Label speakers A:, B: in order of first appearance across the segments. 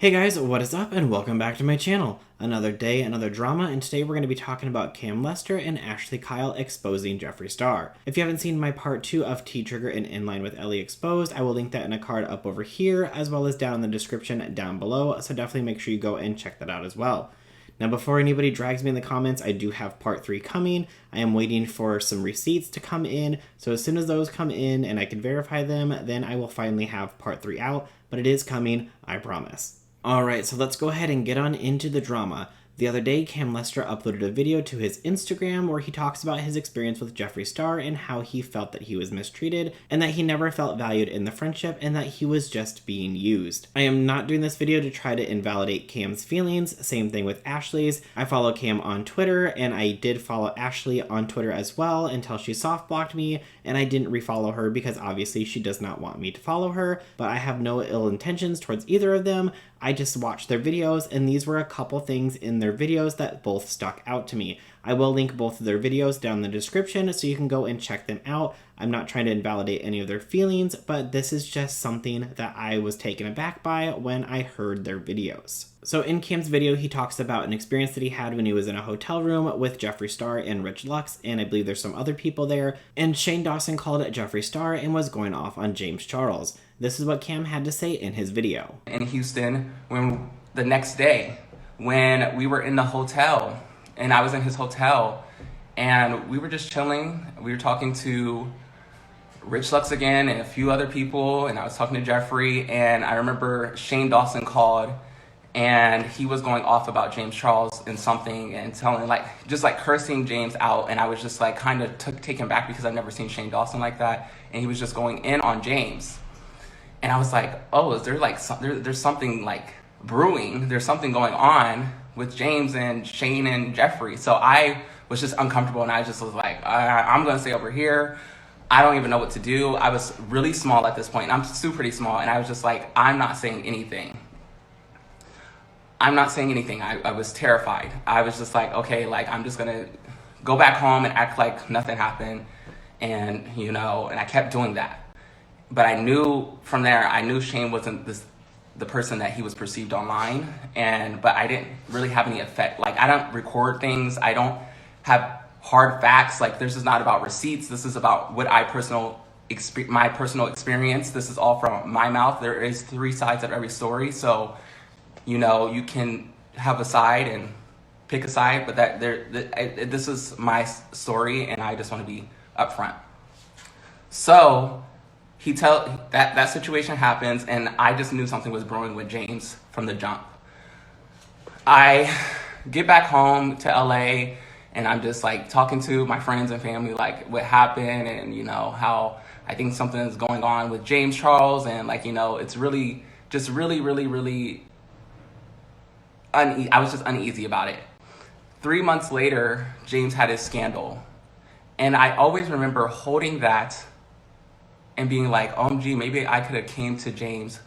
A: Hey guys, what is up and welcome back to my channel. Another day, another drama, and today we're going to be talking about Cam Lester and Ashlye Kyle exposing Jeffree Star. If you haven't seen my part 2 of T-Trigger and In Line with Ellie Exposed, I will link that in a card up over here as well as down in the description down below, so definitely make sure you go and check that out as well. Now before anybody drags me in the comments, I do have part 3 coming. I am waiting for some receipts to come in, so as soon as those come in and I can verify them, then I will finally have part 3 out, but it is coming, I promise. Alright, so let's go ahead and get on into the drama. The other day, Cam Lester uploaded a video to his Instagram where he talks about his experience with Jeffree Star and how he felt that he was mistreated and that he never felt valued in the friendship and that he was just being used. I am not doing this video to try to invalidate Cam's feelings, same thing with Ashley's. I follow Cam on Twitter and I did follow Ashlye on Twitter as well until she soft blocked me, and I didn't refollow her because obviously she does not want me to follow her, but I have no ill intentions towards either of them. I just watched their videos and these were a couple things in their videos that both stuck out to me. I will link both of their videos down in the description so you can go and check them out. I'm not trying to invalidate any of their feelings, but this is just something that I was taken aback by when I heard their videos. So in Cam's video, he talks about an experience that he had when he was in a hotel room with Jeffree Star and Rich Lux, and I believe there's some other people there, and Shane Dawson called Jeffree Star and was going off on James Charles. This is what Cam had to say in his video.
B: In Houston, when the next day, when we were in the hotel, and I was in his hotel, and we were just chilling. We were talking to Rich Lux again and a few other people, and I was talking to Jeffree, and I remember Shane Dawson called, and he was going off about James Charles and something, and telling just cursing James out, and I was just kind of taken back because I've never seen Shane Dawson like that, and he was just going in on James. And I was like, oh, is there there's something brewing? There's something going on with James and Shane and Jeffree. So I was just uncomfortable, and I just was like, I'm gonna stay over here. I don't even know what to do. I was really small at this point. I'm still pretty small, and I was just like, I'm not saying anything. I'm not saying anything. I was terrified. I was just like, okay, I'm just gonna go back home and act like nothing happened, and and I kept doing that. But I knew from there, I knew Shane wasn't the person that he was perceived online, but I didn't really have any effect. I don't record things. I don't have hard facts. This is not about receipts. This is about what my personal experience. This is all from my mouth. There is 3 sides of every story. So, you can have a side and pick a side, but this is my story, and I just want to be upfront. So that situation happens, and I just knew something was brewing with James from the jump. I get back home to LA, and I'm just talking to my friends and family what happened, and how I think something is going on with James Charles, and it's really I was just uneasy about it. 3 months later, James had his scandal, and I always remember holding that and being like, OMG, maybe I could have came to James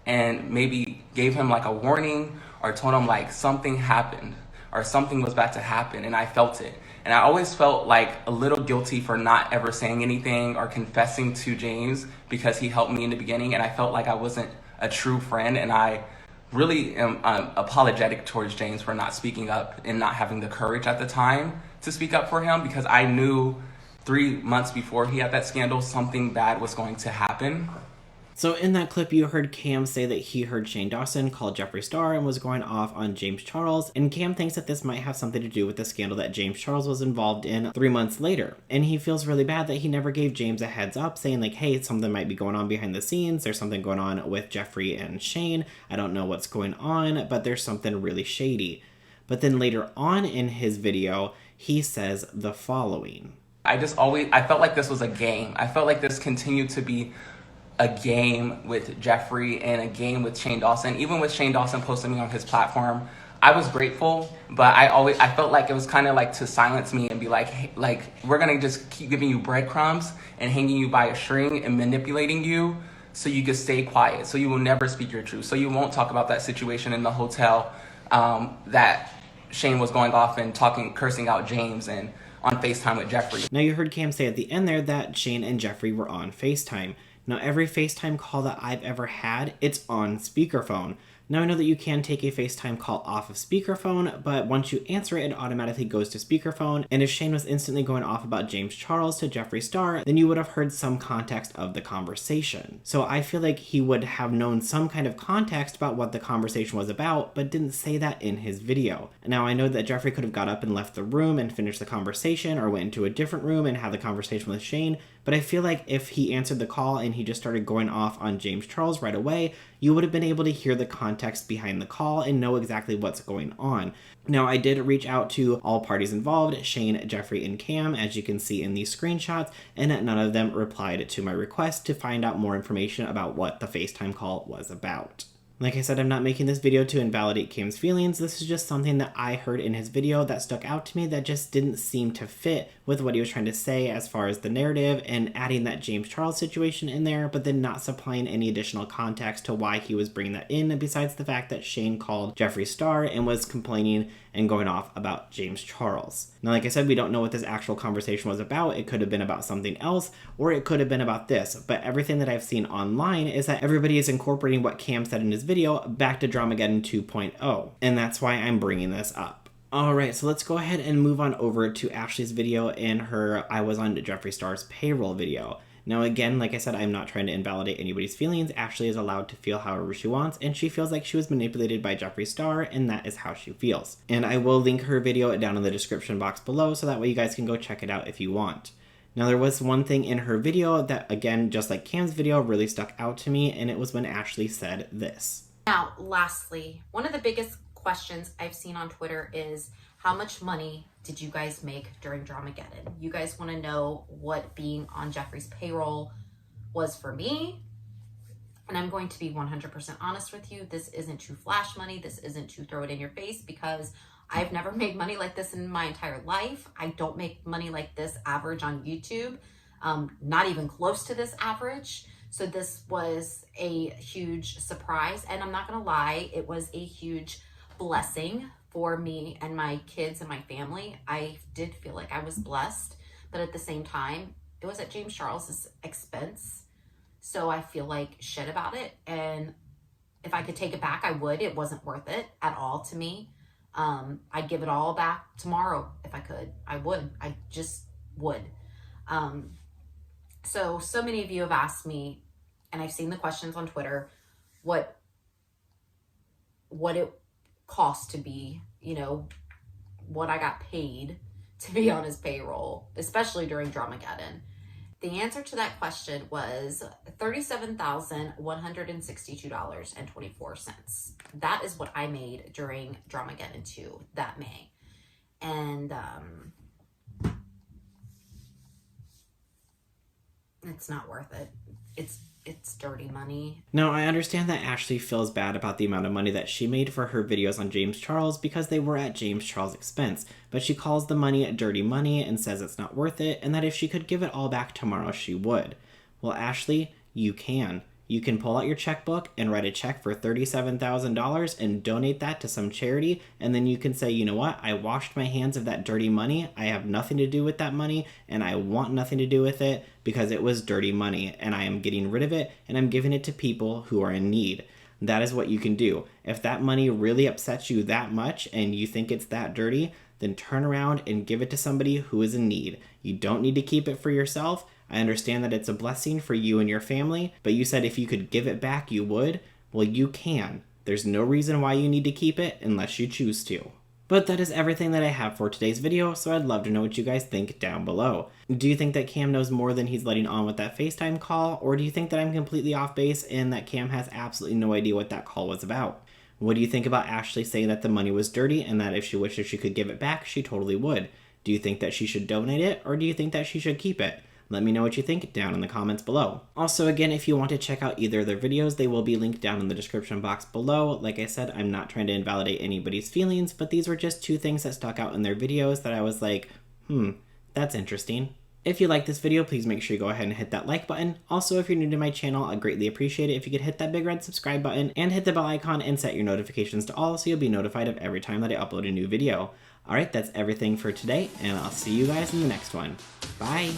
B: and maybe gave him a warning or told him something happened or something was about to happen, and I felt it. And I always felt a little guilty for not ever saying anything or confessing to James because he helped me in the beginning, and I felt like I wasn't a true friend, and I really am apologetic towards James for not speaking up and not having the courage at the time to speak up for him, because I knew 3 months before he had that scandal, something bad was going to happen.
A: So in that clip, you heard Cam say that he heard Shane Dawson call Jeffree Star and was going off on James Charles, and Cam thinks that this might have something to do with the scandal that James Charles was involved in 3 months later. And he feels really bad that he never gave James a heads up saying hey, something might be going on behind the scenes. There's something going on with Jeffree and Shane. I don't know what's going on, but there's something really shady. But then later on in his video, he says the following.
B: I felt like this was a game. I felt like this continued to be a game with Jeffree and a game with Shane Dawson. Even with Shane Dawson posting me on his platform, I was grateful, but I felt like it was kind of to silence me and be hey, we're gonna just keep giving you breadcrumbs and hanging you by a string and manipulating you so you can stay quiet, so you will never speak your truth, so you won't talk about that situation in the hotel that Shane was going off and cursing out James and on FaceTime with Jeffree.
A: Now you heard Cam say at the end there that Shane and Jeffree were on FaceTime. Now every FaceTime call that I've ever had, it's on speakerphone. Now, I know that you can take a FaceTime call off of speakerphone, but once you answer it, it automatically goes to speakerphone. And if Shane was instantly going off about James Charles to Jeffree Star, then you would have heard some context of the conversation. So I feel like he would have known some kind of context about what the conversation was about, but didn't say that in his video. Now, I know that Jeffree could have got up and left the room and finished the conversation, or went into a different room and had the conversation with Shane, but I feel like if he answered the call and he just started going off on James Charles right away, you would have been able to hear the context behind the call and know exactly what's going on. Now, I did reach out to all parties involved, Shane, Jeffree, and Cam, as you can see in these screenshots, and none of them replied to my request to find out more information about what the FaceTime call was about. Like I said, I'm not making this video to invalidate Cam's feelings. This is just something that I heard in his video that stuck out to me that just didn't seem to fit with what he was trying to say as far as the narrative, and adding that James Charles situation in there, but then not supplying any additional context to why he was bringing that in, besides the fact that Shane called Jeffree Star and was complaining and going off about James Charles. Now, like I said, we don't know what this actual conversation was about. It could have been about something else, or it could have been about this, but everything that I've seen online is that everybody is incorporating what Cam said in his video back to Dramageddon 2.0, and that's why I'm bringing this up. Alright, so let's go ahead and move on over to Ashley's video and her I was on Jeffree Star's payroll video. Now again, like I said, I'm not trying to invalidate anybody's feelings. Ashley is allowed to feel however she wants, and she feels like she was manipulated by Jeffree Star, and that is how she feels. And I will link her video down in the description box below, so that way you guys can go check it out if you want. Now, there was one thing in her video that, again, just like Cam's video, really stuck out to me, and it was when Ashley said this.
C: Now, lastly, one of the biggest questions I've seen on Twitter is, how much money did you guys make during Dramageddon? You guys want to know what being on Jeffree's payroll was for me. And I'm going to be 100% honest with you. This isn't to flash money. This isn't to throw it in your face, because I've never made money like this in my entire life. I don't make money like this average on YouTube. Not even close to this average. So this was a huge surprise. And I'm not going to lie, it was a huge blessing for me and my kids and my family. I did feel like I was blessed, but at the same time, it was at James Charles's expense. So I feel like shit about it. And if I could take it back, I would. It wasn't worth it at all to me. I'd give it all back tomorrow if I could. I would. I just would. So many of you have asked me, and I've seen the questions on Twitter, what it cost to be, what I got paid to be on his payroll, especially during Dramageddon. The answer to that question was $37,162.24. That is what I made during Dramageddon 2 that May. And it's not worth it. It's dirty money.
A: Now, I understand that Ashley feels bad about the amount of money that she made for her videos on James Charles because they were at James Charles' expense, but she calls the money dirty money and says it's not worth it, and that if she could give it all back tomorrow, she would. Well, Ashley, you can. You can pull out your checkbook and write a check for $37,000 and donate that to some charity, and then you can say, you know what, I washed my hands of that dirty money, I have nothing to do with that money, and I want nothing to do with it because it was dirty money, and I am getting rid of it, and I'm giving it to people who are in need. That is what you can do. If that money really upsets you that much and you think it's that dirty, then turn around and give it to somebody who is in need. You don't need to keep it for yourself. I understand that it's a blessing for you and your family, but you said if you could give it back, you would. Well, you can. There's no reason why you need to keep it unless you choose to. But that is everything that I have for today's video, so I'd love to know what you guys think down below. Do you think that Cam knows more than he's letting on with that FaceTime call, or do you think that I'm completely off base and that Cam has absolutely no idea what that call was about? What do you think about Ashley saying that the money was dirty and that if she wishes she could give it back, she totally would? Do you think that she should donate it, or do you think that she should keep it? Let me know what you think down in the comments below. Also, again, if you want to check out either of their videos, they will be linked down in the description box below. Like I said, I'm not trying to invalidate anybody's feelings, but these were just two things that stuck out in their videos that I was like, that's interesting. If you like this video, please make sure you go ahead and hit that like button. Also, if you're new to my channel, I'd greatly appreciate it if you could hit that big red subscribe button and hit the bell icon and set your notifications to all so you'll be notified of every time that I upload a new video. Alright, that's everything for today, and I'll see you guys in the next one. Bye!